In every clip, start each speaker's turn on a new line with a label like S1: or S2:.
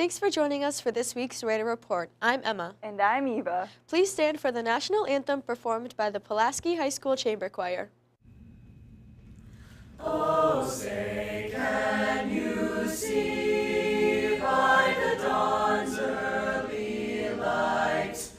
S1: Thanks for joining us for this week's Radar Report. I'm Emma.
S2: And I'm Eva.
S1: Please stand for the national anthem performed by the Pulaski High School Chamber Choir.
S3: Oh, say, can you see by the dawn's early light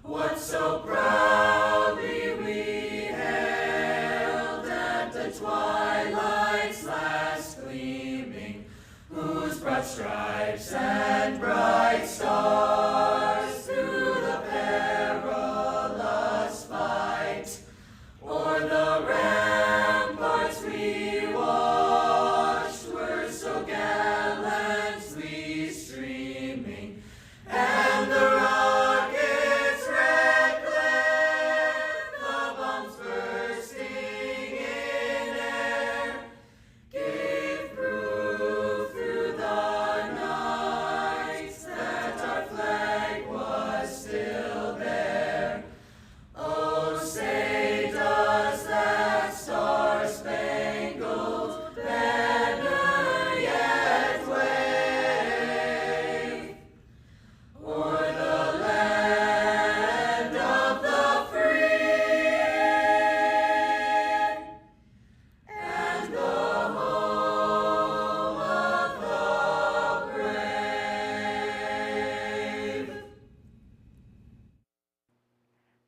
S3: what so proudly we hailed at the twilight's last gleaming, whose broad stripes and bright stars through the perilous fight o'er the ramparts we watched were so gallantly streaming, and the rocket's red glare, the bombs bursting in air, gave proof through the night that our flag was still there. Oh, say does that star-spangled banner yet wave o'er the land of the free and the home of the brave?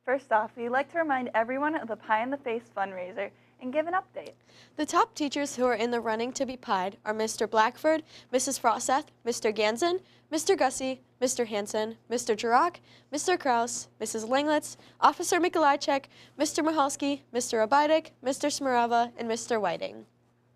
S2: First off, we'd like to remind everyone of the Pie in the Face fundraiser and give an update.
S1: The top teachers who are in the running to be pied are Mr. Blackford, Mrs. Froseth, Mr. Ganson, Mr. Gussie, Mr. Hanson, Mr. Jurok, Mr. Kraus, Mrs. Langlitz, Officer Mikolajczyk, Mr. Mahalski, Mr. Abidek, Mr. Smirava, and Mr. Whiting.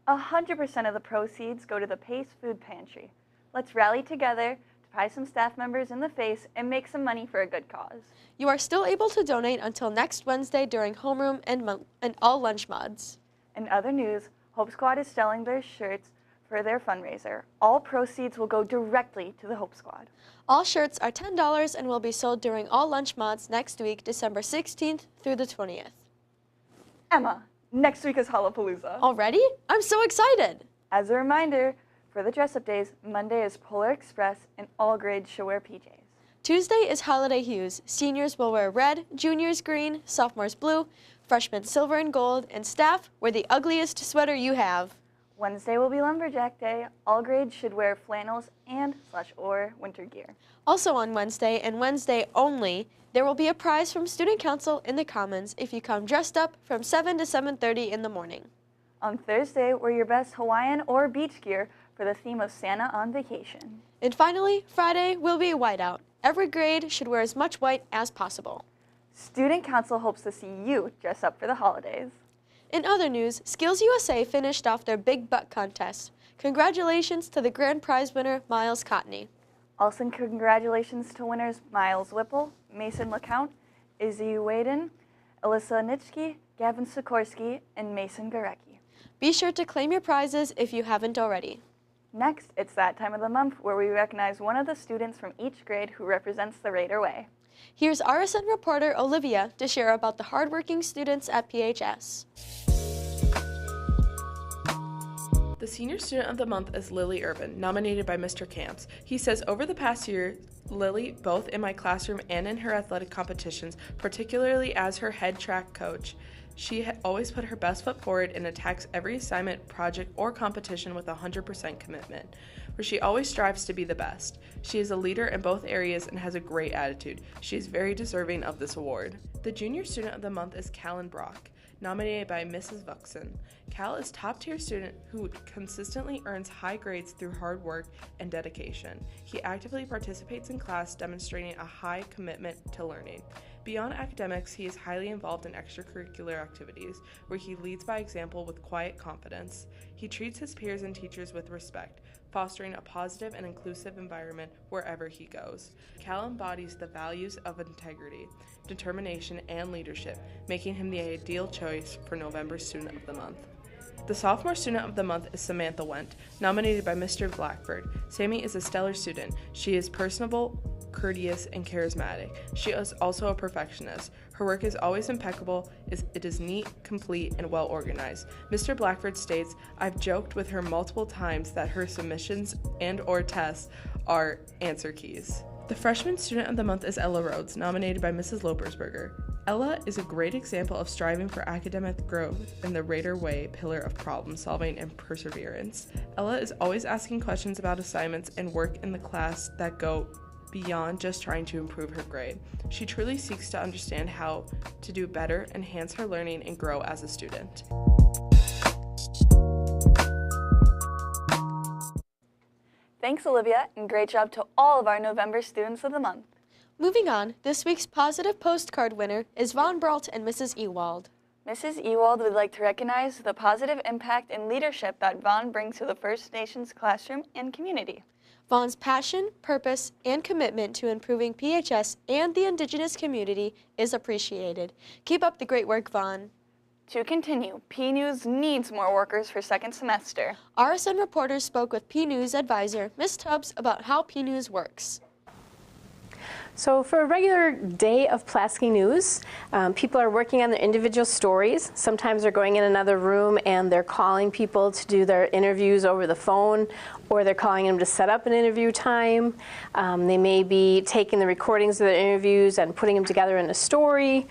S2: 100% of the proceeds go to the Pace Food Pantry. Let's rally together to pie some staff members in the face and make some money for a good cause.
S1: You are still able to donate until next Wednesday during homeroom and all lunch mods.
S2: In other news, Hope Squad is selling their shirts for their fundraiser. All proceeds will go directly to the Hope Squad.
S1: All shirts are $10 and will be sold during all lunch mods next week, December 16th through the 20th.
S2: Emma, next week is Hallapalooza.
S1: Already? I'm so excited!
S2: As a reminder, for the dress-up days, Monday is Polar Express and all grades should wear PJs.
S1: Tuesday is holiday hues. Seniors will wear red, juniors green, sophomores blue, freshmen silver and gold, and staff wear the ugliest sweater you have.
S2: Wednesday will be Lumberjack Day. All grades should wear flannels and/or winter gear.
S1: Also on Wednesday, and Wednesday only, there will be a prize from Student Council in the Commons if you come dressed up from 7 to 7:30 in the morning.
S2: On Thursday, wear your best Hawaiian or beach gear for the theme of Santa on vacation.
S1: And finally, Friday will be whiteout. Every grade should wear as much white as possible.
S2: Student Council hopes to see you dress up for the holidays.
S1: In other news, Skills USA finished off their Big Butt contest. Congratulations to the grand prize winner, Miles Cotney.
S2: Also, congratulations to winners Miles Whipple, Mason LeCount, Izzy Waden, Alyssa Nitschke, Gavin Sikorsky, and Mason Garecki.
S1: Be sure to claim your prizes if you haven't already.
S2: Next, it's that time of the month where we recognize one of the students from each grade who represents the Raider Way.
S1: Here's RSN reporter Olivia to share about the hardworking students at PHS.
S4: The Senior Student of the Month is Lily Urban, nominated by Mr. Camps. He says, over the past year, Lily, both in my classroom and in her athletic competitions, particularly as her head track coach, she always put her best foot forward and attacks every assignment, project, or competition with 100% commitment, where she always strives to be the best. She is a leader in both areas and has a great attitude. She is very deserving of this award. The Junior Student of the Month is Callan Brock, nominated by Mrs. Vuxen. Cal is top-tier student who consistently earns high grades through hard work and dedication. He actively participates in class, demonstrating a high commitment to learning. Beyond academics, he is highly involved in extracurricular activities, where he leads by example with quiet confidence. He treats his peers and teachers with respect, fostering a positive and inclusive environment wherever he goes. Cal embodies the values of integrity, determination, and leadership, making him the ideal choice for November Student of the Month. The Sophomore Student of the Month is Samantha Wendt, nominated by Mr. Blackford. Sammy is a stellar student. She is personable, courteous, and charismatic. She is also a perfectionist. Her work is always impeccable, it is neat, complete, and well organized. Mr. Blackford states, "I've joked with her multiple times that her submissions and/or tests are answer keys." The Freshman Student of the Month is Ella Rhodes, nominated by Mrs. Lopersberger. Ella is a great example of striving for academic growth in the Rader Way pillar of problem solving and perseverance. Ella is always asking questions about assignments and work in the class that go beyond just trying to improve her grade. She truly seeks to understand how to do better, enhance her learning, and grow as a student.
S2: Thanks, Olivia, and great job to all of our November Students of the Month.
S1: Moving on, this week's positive postcard winner is Von Brault and Mrs. Ewald.
S2: Mrs. Ewald would like to recognize the positive impact and leadership that Vaughn brings to the First Nations classroom and community.
S1: Vaughn's passion, purpose, and commitment to improving PHS and the Indigenous community is appreciated. Keep up the great work, Vaughn.
S2: To continue, P-News needs more workers for second semester.
S1: RSN reporters spoke with P-News advisor, Ms. Tubbs, about how P-News works.
S5: So for a regular day of Pulaski News, people are working on their individual stories. Sometimes they're going in another room and they're calling people to do their interviews over the phone, or they're calling them to set up an interview time. They may be taking the recordings of their interviews and putting them together in a story.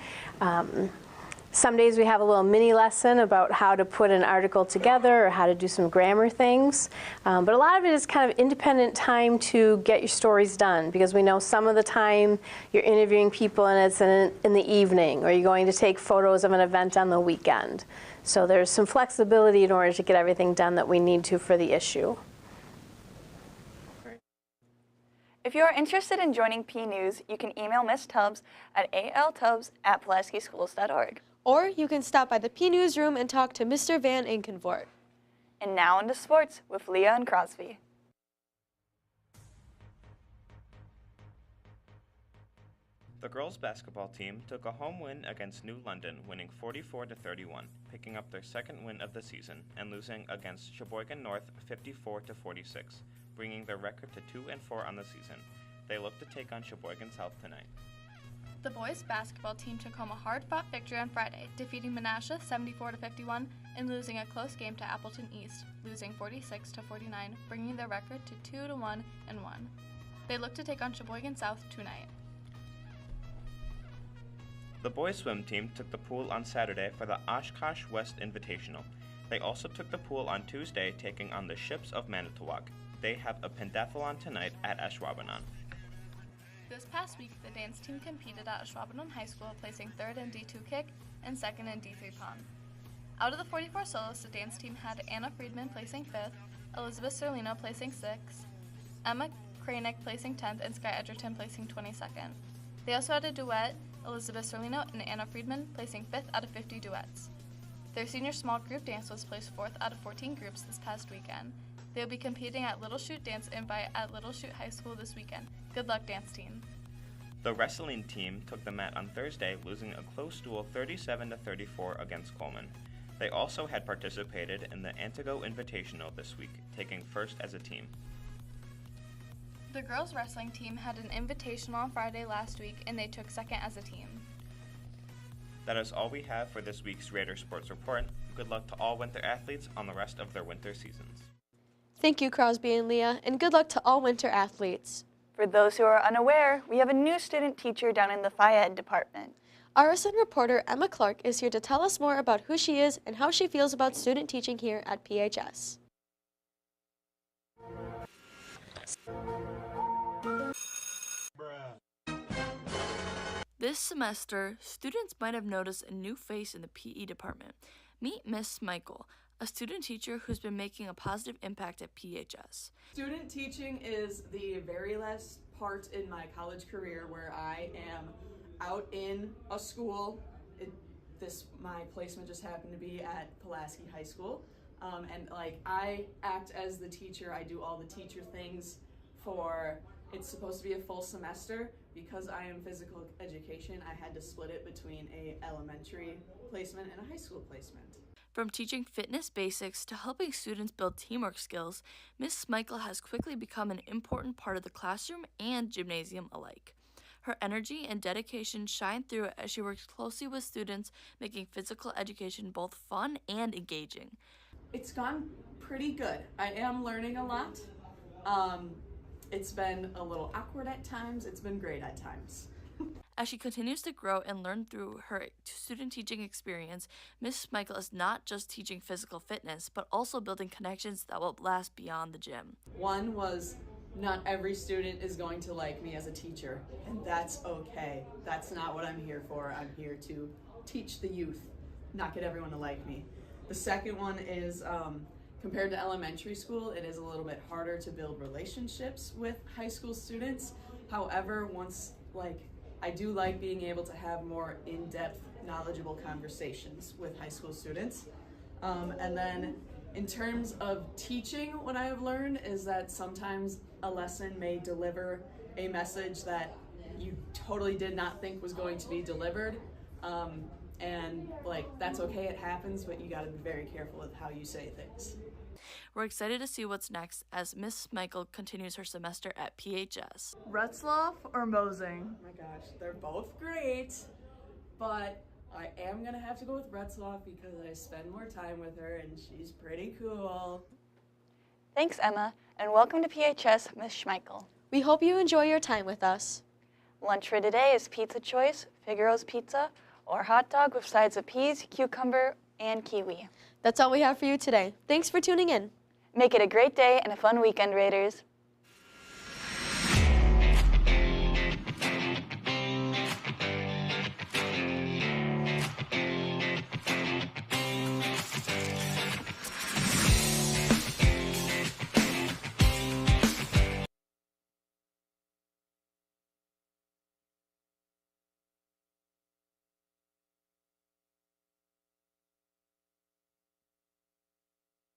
S5: Some days we have a little mini lesson about how to put an article together or how to do some grammar things. But a lot of it is kind of independent time to get your stories done, because we know some of the time you're interviewing people and it's in the evening, or you're going to take photos of an event on the weekend. So there's some flexibility in order to get everything done that we need to for the issue.
S2: If you are interested in joining P-News, you can email Ms. Tubbs at altubbs@pulaskischools.org.
S1: Or you can stop by the P-News room and talk to Mr. Van Inkenvoort.
S2: And now into sports with Leah and Crosby.
S6: The girls' basketball team took a home win against New London, winning 44-31, picking up their second win of the season, and losing against Sheboygan North 54-46, bringing their record to 2-4 on the season. They look to take on Sheboygan South tonight.
S7: The boys' basketball team took home a hard-fought victory on Friday, defeating Menasha 74-51 and losing a close game to Appleton East, losing 46-49, bringing their record to 2-1-1. They look to take on Sheboygan South tonight.
S6: The boys' swim team took the pool on Saturday for the Oshkosh West Invitational. They also took the pool on Tuesday, taking on the Ships of Manitowoc. They have a pentathlon tonight at Ashwaubenon.
S7: This past week, the dance team competed at Ashwaubenon High School, placing 3rd in D2 kick and 2nd in D3 pond. Out of the 44 soloists, the dance team had Anna Friedman placing 5th, Elizabeth Serlino placing 6th, Emma Kranick placing 10th, and Sky Edgerton placing 22nd. They also had a duet, Elizabeth Serlino and Anna Friedman placing 5th out of 50 duets. Their senior small group dance was placed 4th out of 14 groups this past weekend. They will be competing at Little Chute Dance Invite at Little Chute High School this weekend. Good luck, dance team.
S6: The wrestling team took the mat on Thursday, losing a close duel 37-34 against Coleman. They also had participated in the Antigo Invitational this week, taking first as a team.
S7: The girls' wrestling team had an invitational on Friday last week, and they took 2nd as a team.
S6: That is all we have for this week's Raider Sports Report. Good luck to all winter athletes on the rest of their winter seasons.
S1: Thank you, Crosby and Leah, and good luck to all winter athletes.
S2: For those who are unaware, we have a new student teacher down in the Phi Ed department.
S1: RSN reporter Emma Clark is here to tell us more about who she is and how she feels about student teaching here at PHS.
S8: This semester, students might have noticed a new face in the PE department. Meet Miss Michael, a student teacher who's been making a positive impact at PHS.
S9: Student teaching is the very last part in my college career where I am out in a school. My placement just happened to be at Pulaski High School. And I act as the teacher. I do all the teacher things it's supposed to be a full semester. Because I am physical education, I had to split it between a elementary placement and a high school placement.
S8: From teaching fitness basics to helping students build teamwork skills, Ms. Smeichel has quickly become an important part of the classroom and gymnasium alike. Her energy and dedication shine through as she works closely with students, making physical education both fun and engaging.
S9: It's gone pretty good. I am learning a lot. It's been a little awkward at times. It's been great at times.
S8: As she continues to grow and learn through her student teaching experience, Ms. Smeichel is not just teaching physical fitness, but also building connections that will last beyond the gym.
S9: One was, not every student is going to like me as a teacher, and that's okay. That's not what I'm here for. I'm here to teach the youth, not get everyone to like me. The second one is, compared to elementary school, it is a little bit harder to build relationships with high school students. However, I do like being able to have more in-depth, knowledgeable conversations with high school students. And then in terms of teaching, what I have learned is that sometimes a lesson may deliver a message that you totally did not think was going to be delivered. And that's okay, it happens, but you gotta be very careful with how you say things.
S8: We're excited to see what's next as Ms. Smeichel continues her semester at PHS.
S2: Retzloff or Mosing?
S9: Oh my gosh, they're both great, but I am gonna have to go with Retzloff because I spend more time with her and she's pretty cool.
S2: Thanks, Emma, and welcome to PHS, Ms. Schmeichel.
S1: We hope you enjoy your time with us.
S2: Lunch for today is pizza choice, Figaro's Pizza, or hot dog with sides of peas, cucumber, and kiwi.
S1: That's all we have for you today. Thanks for tuning in.
S2: Make it a great day and a fun weekend, Raiders.